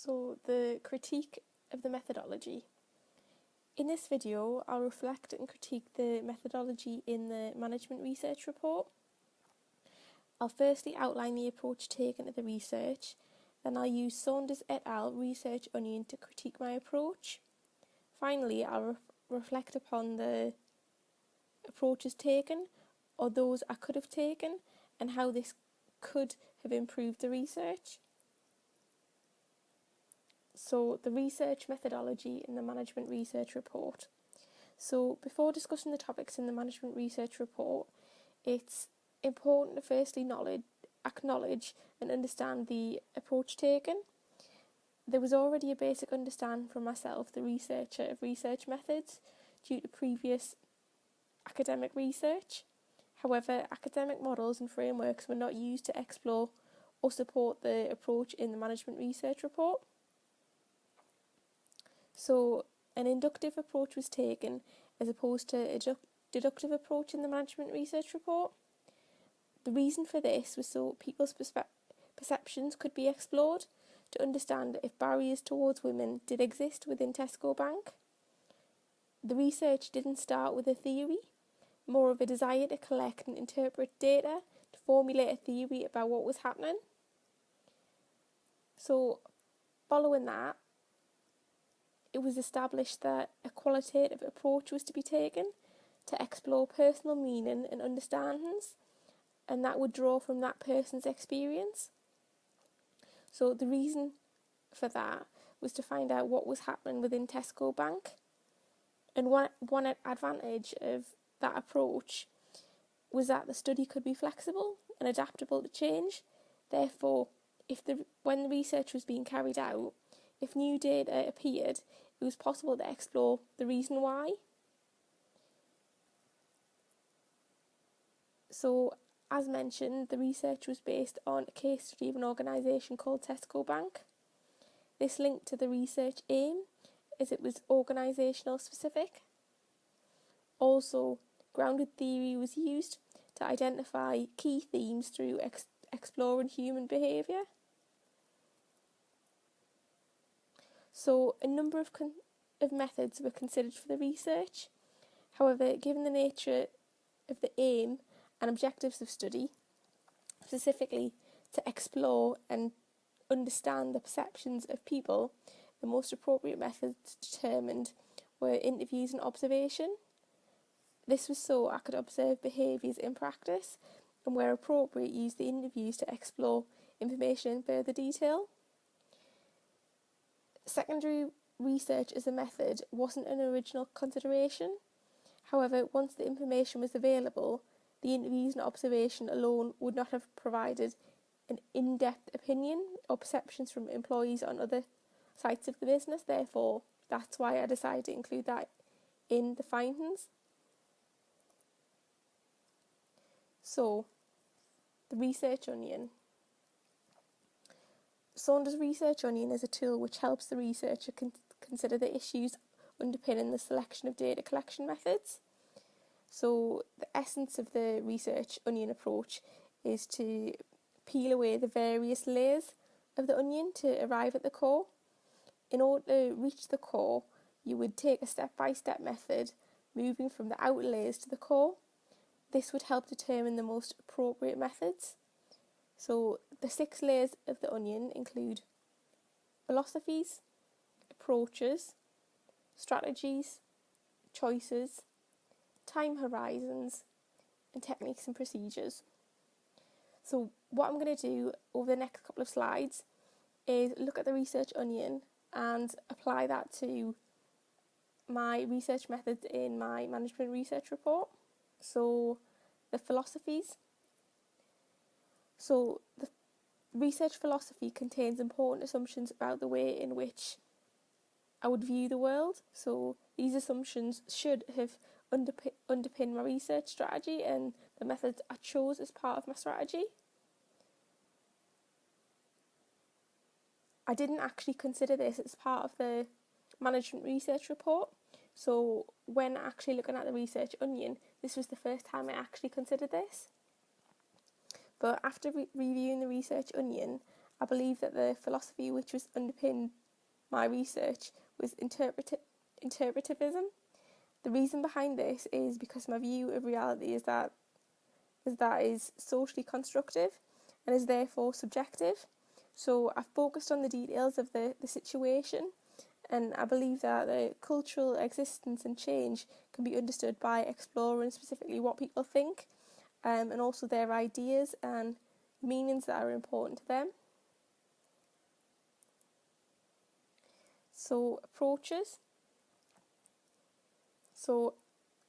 So, the critique of the methodology. In this video, I'll reflect and critique the methodology in the management research report. I'll firstly outline the approach taken to the research, then I'll use Saunders et al. Research Onion to critique my approach. Finally, I'll reflect upon the approaches taken, or those I could have taken, and how this could have improved the research. So, the research methodology in the management research report. So, before discussing the topics in the management research report, it's important to firstly acknowledge and understand the approach taken. There was already a basic understanding from myself, the researcher, of research methods due to previous academic research. However, academic models and frameworks were not used to explore or support the approach in the management research report. So, an inductive approach was taken as opposed to a deductive approach in the management research report. The reason for this was so people's perceptions could be explored to understand if barriers towards women did exist within Tesco Bank. The research didn't start with a theory, more of a desire to collect and interpret data to formulate a theory about what was happening. So, following that, it was established that a qualitative approach was to be taken to explore personal meaning and understandings, and that would draw from that person's experience. So the reason for that was to find out what was happening within Tesco Bank. And one advantage of that approach was that the study could be flexible and adaptable to change. Therefore, when the research was being carried out, if new data appeared, it was possible to explore the reason why. So, as mentioned, the research was based on a case study of an organisation called Tesco Bank. This linked to the research aim, as it was organisational specific. Also, grounded theory was used to identify key themes through exploring human behaviour. So, a number of methods were considered for the research. However, given the nature of the aim and objectives of study, specifically to explore and understand the perceptions of people, the most appropriate methods determined were interviews and observation. This was so I could observe behaviours in practice, and where appropriate, use the interviews to explore information in further detail. Secondary research as a method wasn't an original consideration. However, once the information was available, the interviews and observation alone would not have provided an in-depth opinion or perceptions from employees on other sites of the business. Therefore, that's why I decided to include that in the findings. So, the research onion. Saunders Research Onion is a tool which helps the researcher consider the issues underpinning the selection of data collection methods. So the essence of the research onion approach is to peel away the various layers of the onion to arrive at the core. In order to reach the core, you would take a step-by-step method, moving from the outer layers to the core. This would help determine the most appropriate methods. So the 6 layers of the onion include philosophies, approaches, strategies, choices, time horizons, and techniques and procedures. So what I'm going to do over the next couple of slides is look at the research onion and apply that to my research methods in my management research report. So the philosophies. So the research philosophy contains important assumptions about the way in which I would view the world. So these assumptions should have underpin my research strategy and the methods I chose as part of my strategy. I didn't actually consider this as part of the management research report. So when actually looking at the research onion, this was the first time I actually considered this. But after reviewing the research onion, I believe that the philosophy which was underpinned my research was interpretivism. The reason behind this is because my view of reality is that is socially constructive and is therefore subjective. So I've focused on the details of the situation, and I believe that the cultural existence and change can be understood by exploring specifically what people think, and also their ideas and meanings that are important to them. So approaches. So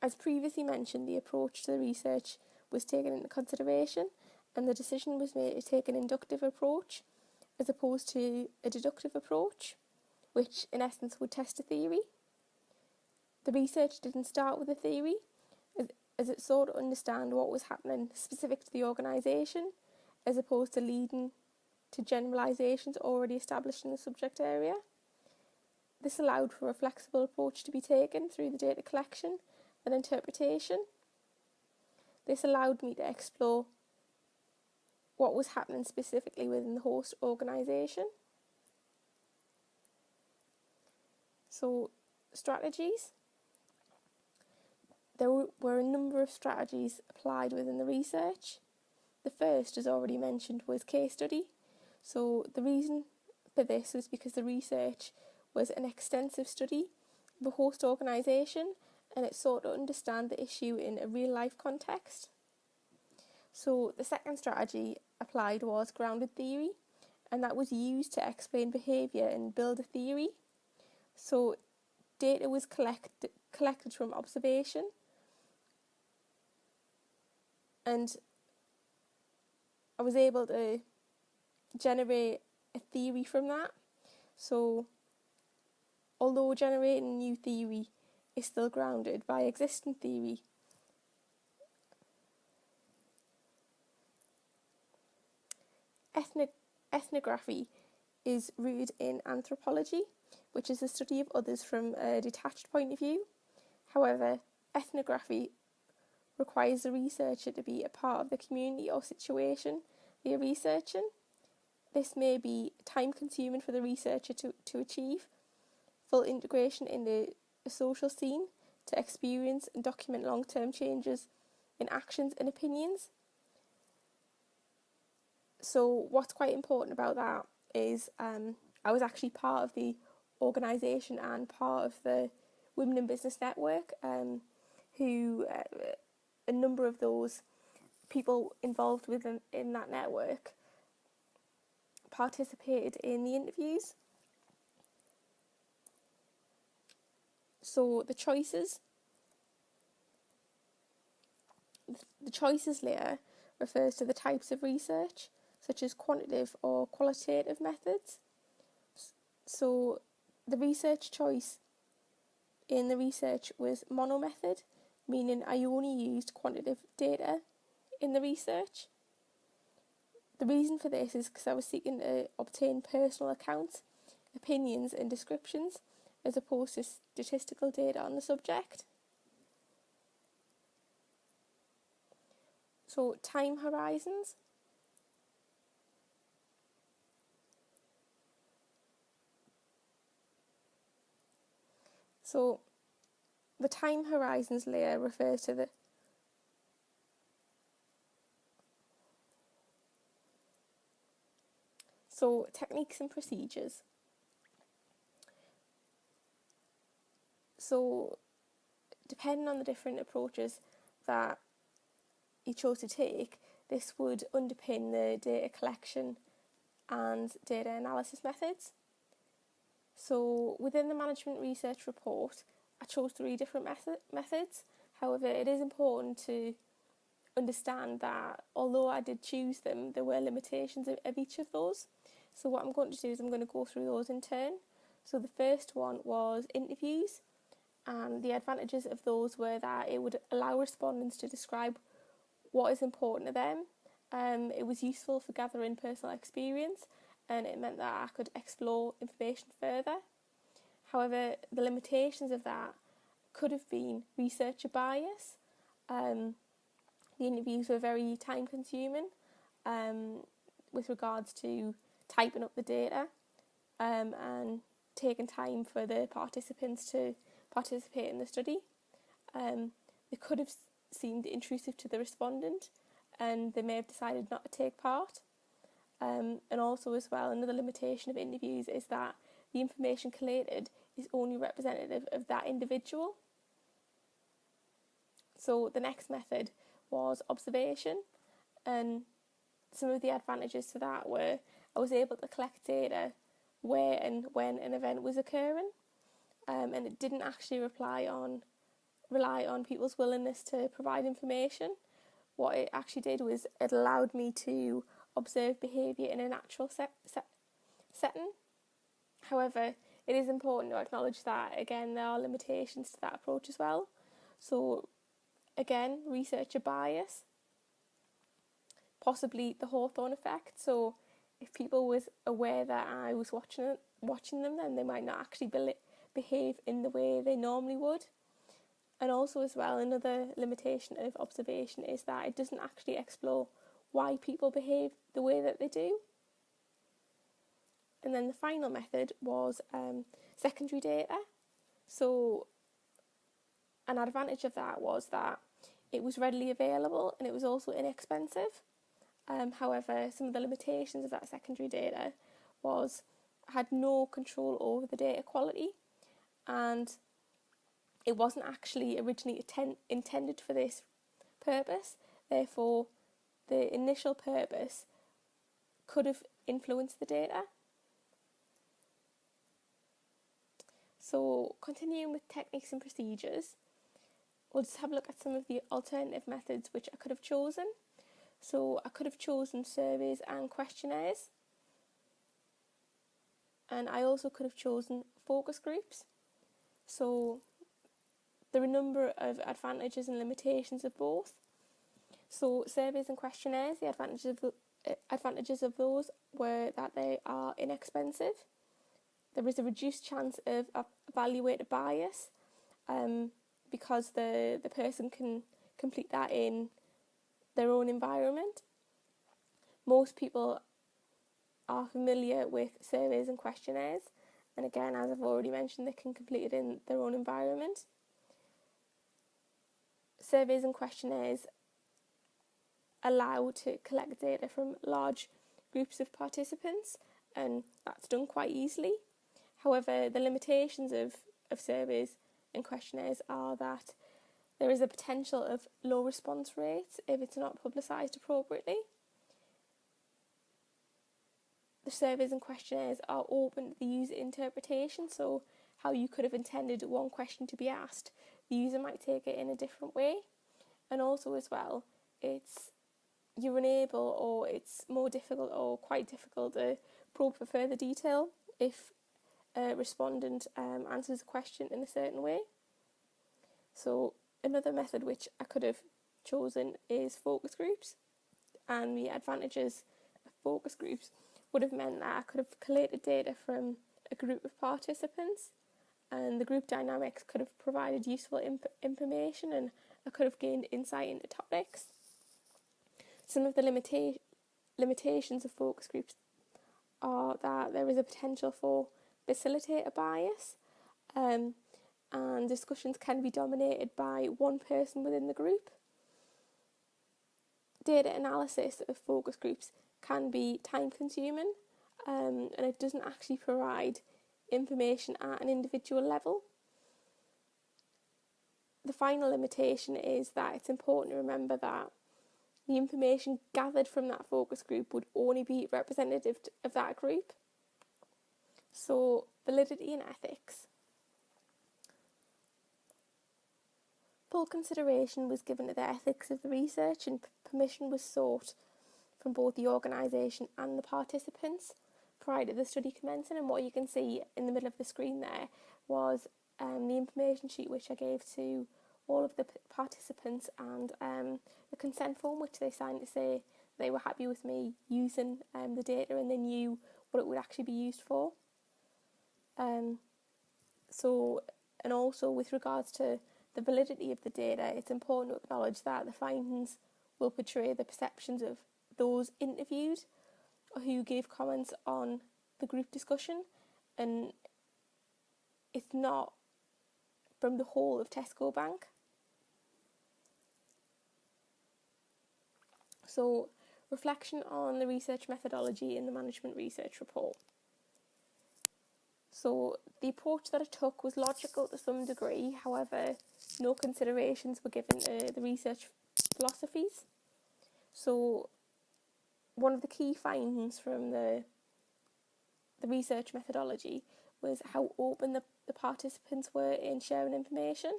as previously mentioned, the approach to the research was taken into consideration, and the decision was made to take an inductive approach as opposed to a deductive approach, which in essence would test a theory. The research didn't start with a theory, as it sought to understand what was happening specific to the organisation, as opposed to leading to generalisations already established in the subject area. This allowed for a flexible approach to be taken through the data collection and interpretation. This allowed me to explore what was happening specifically within the host organisation. So, strategies. There were a number of strategies applied within the research. The first, as already mentioned, was case study. So the reason for this was because the research was an extensive study of a host organisation, and it sought to understand the issue in a real-life context. So the second strategy applied was grounded theory, and that was used to explain behaviour and build a theory. So data was collected from observation, and I was able to generate a theory from that. So although generating new theory is still grounded by existing theory, ethnography is rooted in anthropology, which is the study of others from a detached point of view. However, ethnography requires the researcher to be a part of the community or situation they are researching. This may be time-consuming for the researcher to achieve full integration in the social scene, to experience and document long-term changes in actions and opinions. So what's quite important about that is I was actually part of the organisation and part of the Women in Business Network, who a number of those people involved in that network participated in the interviews. So the choices layer refers to the types of research, such as quantitative or qualitative methods. So the research choice in the research was monomethod, meaning I only used quantitative data in the research. The reason for this is because I was seeking to obtain personal accounts, opinions and descriptions, as opposed to statistical data on the subject. So time horizons. So the time horizons layer refers to the techniques and procedures. So depending on the different approaches that you chose to take, this would underpin the data collection and data analysis methods. So within the management research report, I chose 3 different methods. However, it is important to understand that although I did choose them, there were limitations of each of those. So what I'm going to do is I'm going to go through those in turn. So the first one was interviews, and the advantages of those were that it would allow respondents to describe what is important to them. It was useful for gathering personal experience, and it meant that I could explore information further. However, the limitations of that could have been researcher bias. The interviews were very time consuming with regards to typing up the data and taking time for the participants to participate in the study. They could have seemed intrusive to the respondent, and they may have decided not to take part. And also as well, another limitation of interviews is that the information collated is only representative of that individual. So the next method was observation, and some of the advantages to that were I was able to collect data where and when an event was occurring, and it didn't actually rely on people's willingness to provide information. What it actually did was it allowed me to observe behaviour in a natural setting. However, it is important to acknowledge that, again, there are limitations to that approach as well. So, again, researcher bias, possibly the Hawthorne effect. So, if people was aware that I was watching them, then they might not actually behave in the way they normally would. And also as well, another limitation of observation is that it doesn't actually explore why people behave the way that they do. And then the final method was secondary data. So an advantage of that was that it was readily available and it was also inexpensive. However, some of the limitations of that secondary data was I had no control over the data quality, and it wasn't actually originally intended for this purpose. Therefore, the initial purpose could have influenced the data. So, continuing with techniques and procedures, we'll just have a look at some of the alternative methods which I could have chosen. So, I could have chosen surveys and questionnaires, and I also could have chosen focus groups. So, there are a number of advantages and limitations of both. So, surveys and questionnaires, the advantages of those were that they are inexpensive. There is a reduced chance of evaluator bias because the person can complete that in their own environment. Most people are familiar with surveys and questionnaires, and again, as I've already mentioned, they can complete it in their own environment. Surveys and questionnaires allow to collect data from large groups of participants, and that's done quite easily. However, the limitations of surveys and questionnaires are that there is a potential of low response rates if it's not publicised appropriately. The surveys and questionnaires are open to the user interpretation, so how you could have intended one question to be asked, the user might take it in a different way. And also as well, you're unable, or it's more difficult or quite difficult to probe for further detail if a respondent answers a question in a certain way. So another method which I could have chosen is focus groups, and the advantages of focus groups would have meant that I could have collated data from a group of participants, and the group dynamics could have provided useful information, and I could have gained insight into topics. Some of the limitations of focus groups are that there is a potential for facilitator bias, and discussions can be dominated by one person within the group. Data analysis of focus groups can be time consuming, and it doesn't actually provide information at an individual level. The final limitation is that it's important to remember that the information gathered from that focus group would only be representative of that group. So, validity and ethics. Full consideration was given to the ethics of the research, and permission was sought from both the organisation and the participants prior to the study commencing. And what you can see in the middle of the screen there was the information sheet which I gave to all of the participants, and the consent form which they signed to say they were happy with me using the data and they knew what it would actually be used for. And also with regards to the validity of the data, it's important to acknowledge that the findings will portray the perceptions of those interviewed who gave comments on the group discussion, and it's not from the whole of Tesco Bank. So, reflection on the research methodology in the management research report. So, the approach that I took was logical to some degree, however, no considerations were given to the research philosophies. So, one of the key findings from the research methodology was how open the participants were in sharing information.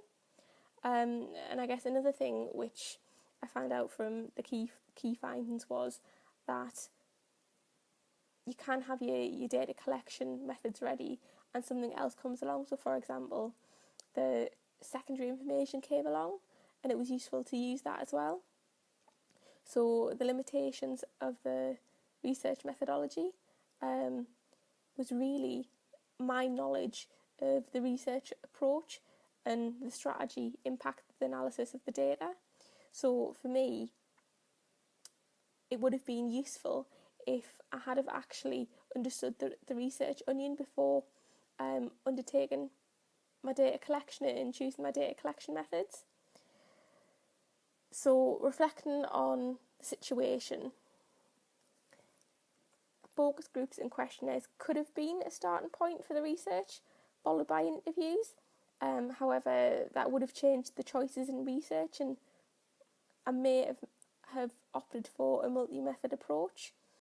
And I guess another thing which I found out from the key findings was that you can have your data collection methods ready and something else comes along. So for example, the secondary information came along and it was useful to use that as well. So the limitations of the research methodology was really my knowledge of the research approach and the strategy impacted the analysis of the data. So for me, it would have been useful if I had have actually understood the research onion before undertaking my data collection and choosing my data collection methods. So reflecting on the situation, focus groups and questionnaires could have been a starting point for the research, followed by interviews. However, that would have changed the choices in research, and I may have opted for a multi-method approach.